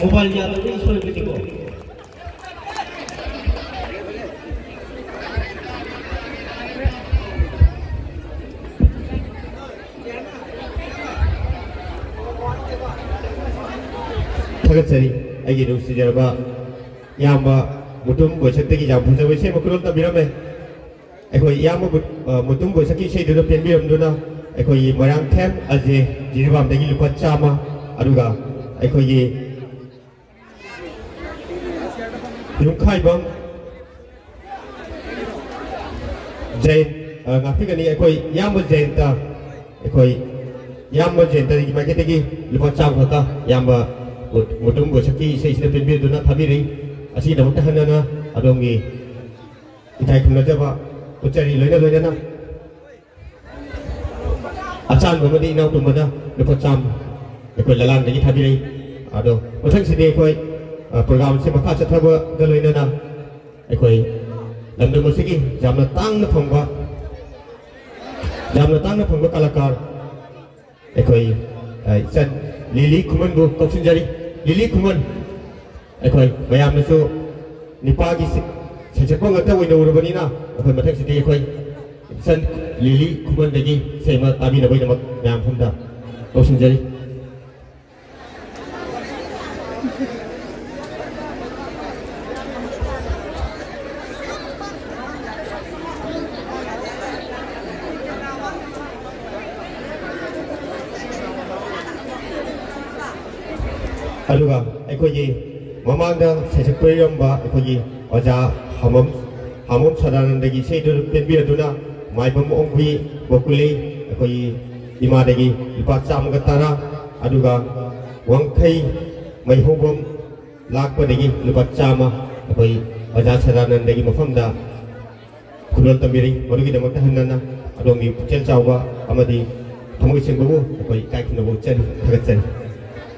Mobile dia tadi sudah bertiga. Takat seri, lagi dulu sejarah ba, yang ba mutum boleh tegi jam pun saya saya maklum tak biram eh. Aku yang mutum boleh sakit saya dulu pian biram dulu na. Aku yang marang camp aje jiribam tegi lupa cama, aduga. Aku yang yung khai bang Jain ngapi kani ekoi yamba Jain ta ekoi yamba Jain ta di market lagi lupa cam kata yamba mutum go saki sei sila penbi duna thabi ri asi dapat tahan na adongi itai kumna jaba ucari loina na acan gomadi inau tumada lupa cam ekoi lalang lagi thabi ri ado utang sini ekoi program si maka cakap galoi nana, ekoi, dalam musik ini jam natang na phangba kalakar, ekoi, sen Lili Kuman bu kau sendiri, Lili Kuman, ekoi, bayam nasu nipagi sejak pun ngata wina urban ina, ekoi matang sedih ekoi, sen Lili Kuman lagi saya mat abi nabai nama bayam phangda kau sendiri. Aduga, ekoi je, mama anda sejak periam ba ekoi je, aja hamam sadaran lagi saya dulu penbi aduna, mai bom ongki bokuli ekoi lima lagi lipat cam ketara, aduga, wangkai mai hubom lak pa lagi lipat cama ekoi aja sadaran lagi mafam da kulon tambiri, baru kita makan henana, adongi pucel cawa, amadi tamu kecil babu, ekoi kai kena bocor terus cel.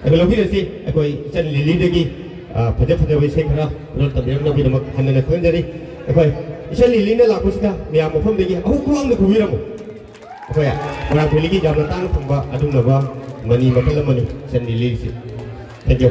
Aku lagi nasi, aku ikan lili lagi, pada wisi kerana belum tampil nabi nama hanya nak jadi, aku ikan lili ni laku sudah, miam mufam lagi, aku kurang nak kubir kamu, aku ya, orang pilih lagi jam datang, pemba adung naba, mani makan lemani, ikan lili sih, thank you.